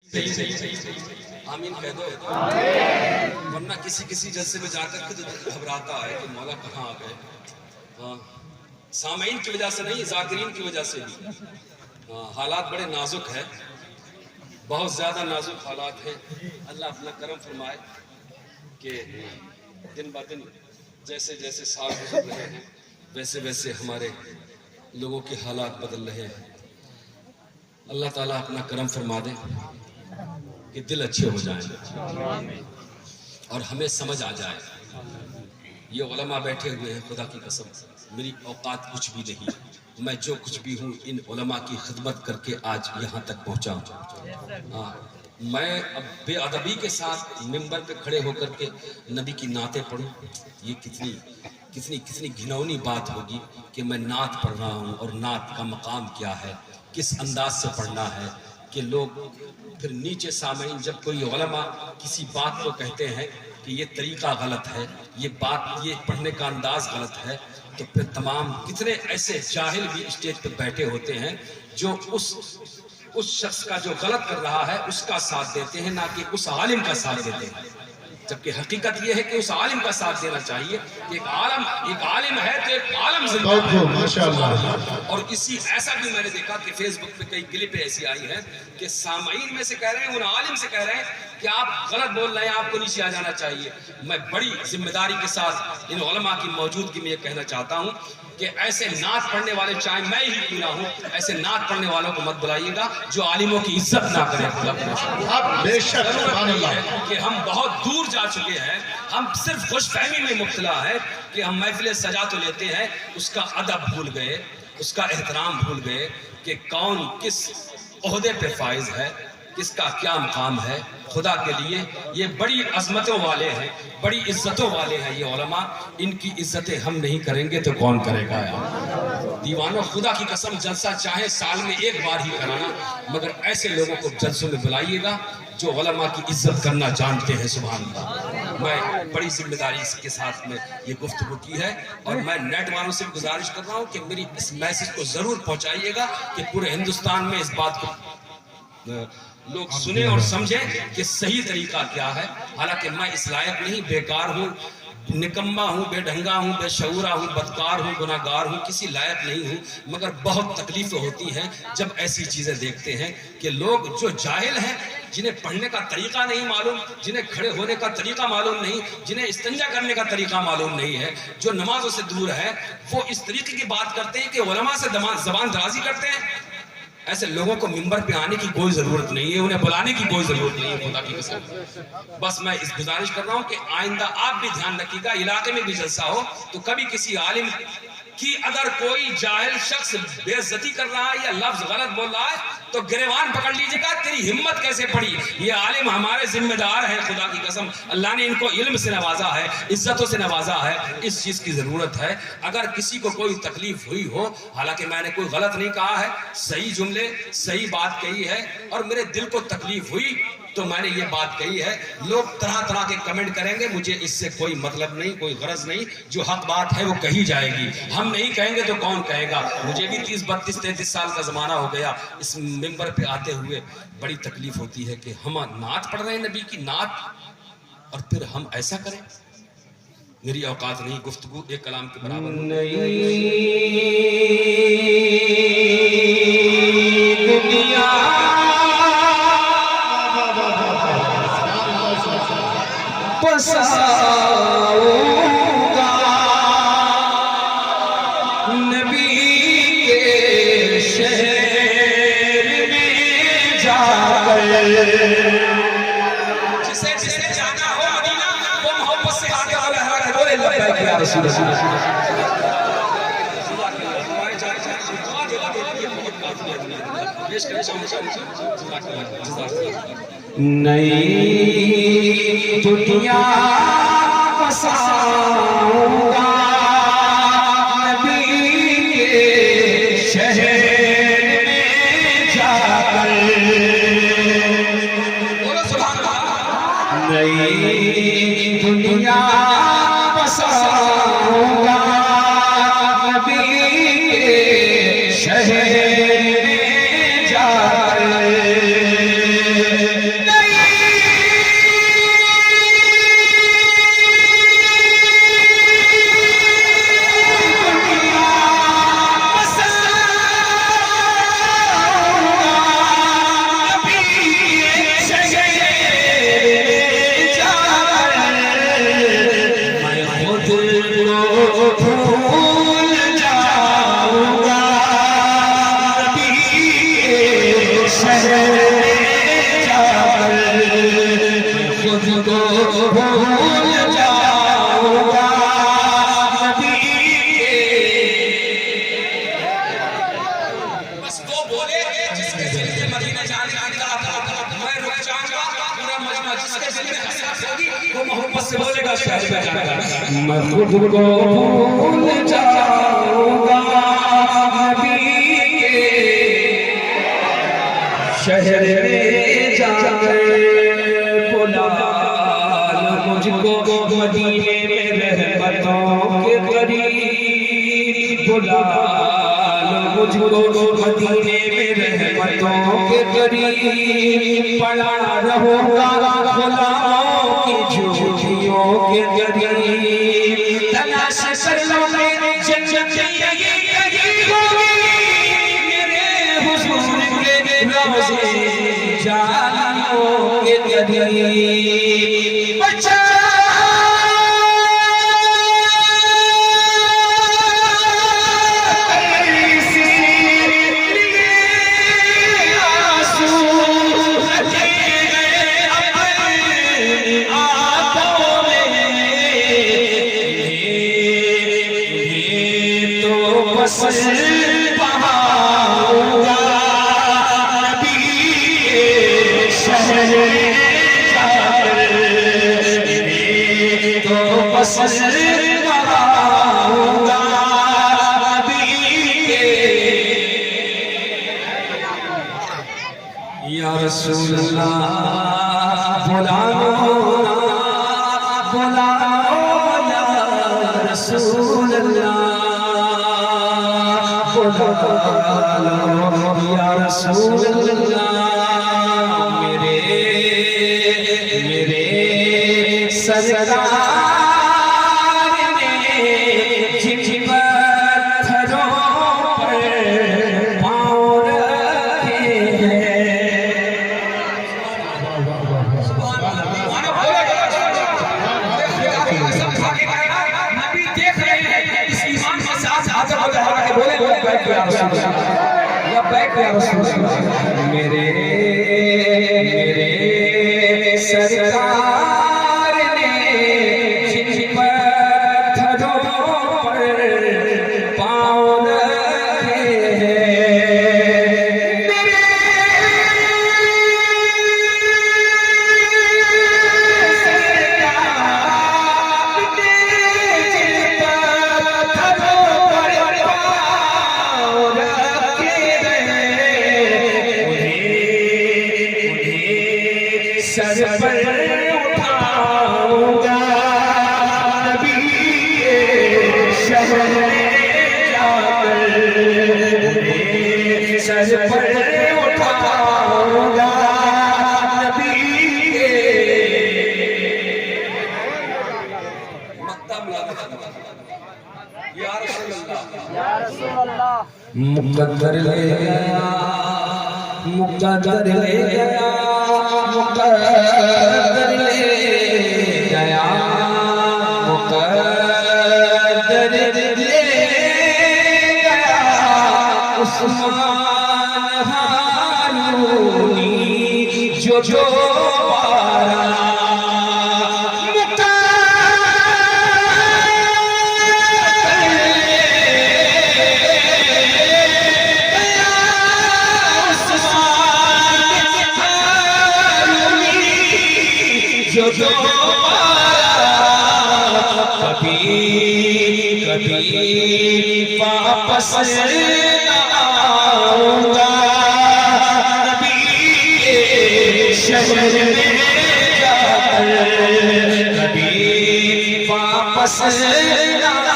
آمین کہہ دو، ورنہ کسی جلسے میں جا کر کے تو گھبراتا ہے کہ مولا کہاں آ گئے. ہاں، سامعین کی وجہ سے نہیں، ذاکرین کی وجہ سے بھی. حالات بڑے نازک ہیں، بہت زیادہ نازک حالات ہیں. اللہ اپنا کرم فرمائے کہ دن بہ دن جیسے جیسے سال گزر رہے ہیں ویسے ویسے ہمارے لوگوں کے حالات بدل رہے ہیں. اللہ تعالیٰ اپنا کرم فرما دے کہ دل اچھے ہو جائیں اور ہمیں سمجھ آ جائے. یہ علماء بیٹھے ہوئے ہیں، خدا کی قسم میری اوقات کچھ بھی نہیں. میں جو کچھ بھی ہوں ان علماء کی خدمت کر کے آج یہاں تک پہنچا ہوں. میں اب بے ادبی کے ساتھ ممبر پہ کھڑے ہو کر کے نبی کی نعتیں پڑھوں، یہ کتنی گھنونی بات ہوگی کہ میں نعت پڑھ رہا ہوں. اور نعت کا مقام کیا ہے، کس انداز سے پڑھنا ہے کہ لوگ پھر نیچے سامعین جب کوئی علماء کسی بات کو کہتے ہیں کہ یہ طریقہ غلط ہے، یہ بات، یہ پڑھنے کا انداز غلط ہے، تو پھر تمام کتنے ایسے جاہل بھی اسٹیج پہ بیٹھے ہوتے ہیں جو اس شخص کا جو غلط کر رہا ہے اس کا ساتھ دیتے ہیں، نہ کہ اس عالم کا ساتھ دیتے ہیں. جبکہ حقیقت یہ ہے کہ اس عالم کا ساتھ دینا چاہیے. ایک عالم ہے تو ایک عالم زندہ ہے. اور ایسا بھی میں نے دیکھا کہ فیس بک پہ کئی کلپیں ایسی آئی ہیں کہ سامعین میں سے کہہ رہے ہیں، ان عالم سے کہہ رہے ہیں کہ آپ غلط بول رہے ہیں، آپ کو نیچے آ جانا چاہیے. میں بڑی ذمہ داری کے ساتھ ان علماء کی موجودگی میں یہ کہنا چاہتا ہوں کہ ایسے نعت پڑھنے والے، چاہے میں ہی کیوں نہ ہوں، ایسے نعت پڑھنے والوں کو مت بلائیے گا جو عالموں کی عزت نہ کریں. بے شک سبحان اللہ کہ ہم بہت دور جا چکے ہیں، ہم صرف خوش فہمی میں مبتلا ہے کہ ہم محفلیں سجا تو لیتے ہیں، اس کا ادب بھول گئے، اس کا احترام بھول گئے کہ کون کس عہدے پہ فائز ہے، کس کا کیا مقام ہے. خدا کے لیے یہ بڑی عظمتوں والے ہیں، بڑی عزتوں والے ہیں یہ علماء. ان کی عزتیں ہم نہیں کریں گے تو کون کرے گا یار؟ دیوانوں، خدا کی قسم جلسہ چاہے سال میں ایک بار ہی کرانا، مگر ایسے لوگوں کو جلسوں میں بلائیے گا جو علماء کی عزت کرنا جانتے ہیں. سبحان اللہ. میں بڑی ذمہ داری کے ساتھ میں یہ گفتگو کی ہے، اور میں نیٹ والوں سے گزارش کر رہا ہوں کہ میری اس میسج کو ضرور پہنچائیے گا کہ پورے ہندوستان میں اس بات کو لوگ سنیں اور سمجھیں کہ صحیح طریقہ کیا ہے. حالانکہ میں اس لائق نہیں، بیکار ہوں، نکمہ ہوں، بے ڈھنگا ہوں، بے شعورہ ہوں، بدکار ہوں، گناہگار ہوں، کسی لائق نہیں ہوں. مگر بہت تکلیفیں ہوتی ہیں جب ایسی چیزیں دیکھتے ہیں کہ لوگ جو جاہل ہیں، جنہیں پڑھنے کا طریقہ نہیں معلوم، جنہیں کھڑے ہونے کا طریقہ معلوم نہیں، جنہیں استنجا کرنے کا طریقہ معلوم نہیں ہے، جو نمازوں سے دور ہے، وہ اس طریقے کی بات کرتے ہیں کہ علماء سے زبان درازی کرتے ہیں. ایسے لوگوں کو ممبر پہ آنے کی کوئی ضرورت نہیں ہے، انہیں بلانے کی کوئی ضرورت نہیں ہے. خدا کی قسم بس میں اس گزارش کر رہا ہوں کہ آئندہ آپ بھی دھیان رکھیے گا، علاقے میں بھی جلسہ ہو تو کبھی کسی عالم کی اگر کوئی جاہل شخص بے عزتی کر رہا ہے یا لفظ غلط بول رہا ہے تو گریوان پکڑ لیجیے گا، تیری ہمت کیسے پڑی. یہ عالم ہمارے ذمہ دار ہیں. خدا کی قسم اللہ نے ان کو علم سے نوازا ہے، عزتوں سے نوازا ہے. اس چیز کی ضرورت ہے. اگر کسی کو کوئی تکلیف ہوئی ہو، حالانکہ میں نے کوئی غلط نہیں کہا ہے، صحیح جملے صحیح بات کہی ہے، اور میرے دل کو تکلیف ہوئی تو میں نے یہ بات کہی ہے. لوگ طرح طرح کے کمنٹ کریں گے، مجھے اس سے کوئی مطلب نہیں، کوئی غرض نہیں. جو حق بات ہے وہ کہی جائے گی. ہم نہیں کہیں گے تو کون کہے گا؟ مجھے بھی 30 32 33 سال کا زمانہ ہو گیا اس ممبر پہ آتے ہوئے. بڑی تکلیف ہوتی ہے کہ ہم نعت پڑھ رہے ہیں، نبی کی نعت، اور پھر ہم ایسا کریں. میری اوقات نہیں، گفتگو ایک کلام کے برابر جسے جانا ہو مدینہ وہ محبت سے آگے آگے بولے لبیک یا رسول اللہ. نئی دنیا بساؤں گا نبی کے شہر میں جا کر. نئی دنیا بساؤں گا نبی کے شہر میں جا کر. کے دل میں حسرت ہوگی وہ محبت سے بولے گا شہر میں جا کر میں خود کو بھول جاؤں گا نبی کے شہر میں جا کر بلا مجھ کو مدینے میں رحمتوں کے قریب بلا مجھ کو مدینے میں رحمتوں کے قریب پڑا رہوں گا غلاموں کی جھوٹیوں کے قریب تلاش کر لو میرے جنت یہی ہوگی میرے حضور کے روضے جانوں کے قریب بچہ بہاؤں گا نبی شہر جا کر تو بس بہاؤں گا نبی یا رسول اللہ بلاؤ یا رسول اللہ یا رسول اللہ میرے سرکار نے جن پتھروں پر پاؤں رکھے ہیں نبی دیکھ رہے ہیں اس ایمان کے ساتھ حاضر ہو جائے کہ بولے میرے سرکار نے جن پتھروں پر پاؤں رکھے سر پر اٹھاؤں گا نبی شہر جا کر سر پر اٹھاؤں گا نبی یا رسول اللہ مقدر لے گیا مقدر لے گیا مقدر لے گیا مقدر لے گیا عثمان ہارونی جو پارا کبھی واپس نہ آؤں گا نبی شہر میں جا کر کبھی واپس نہ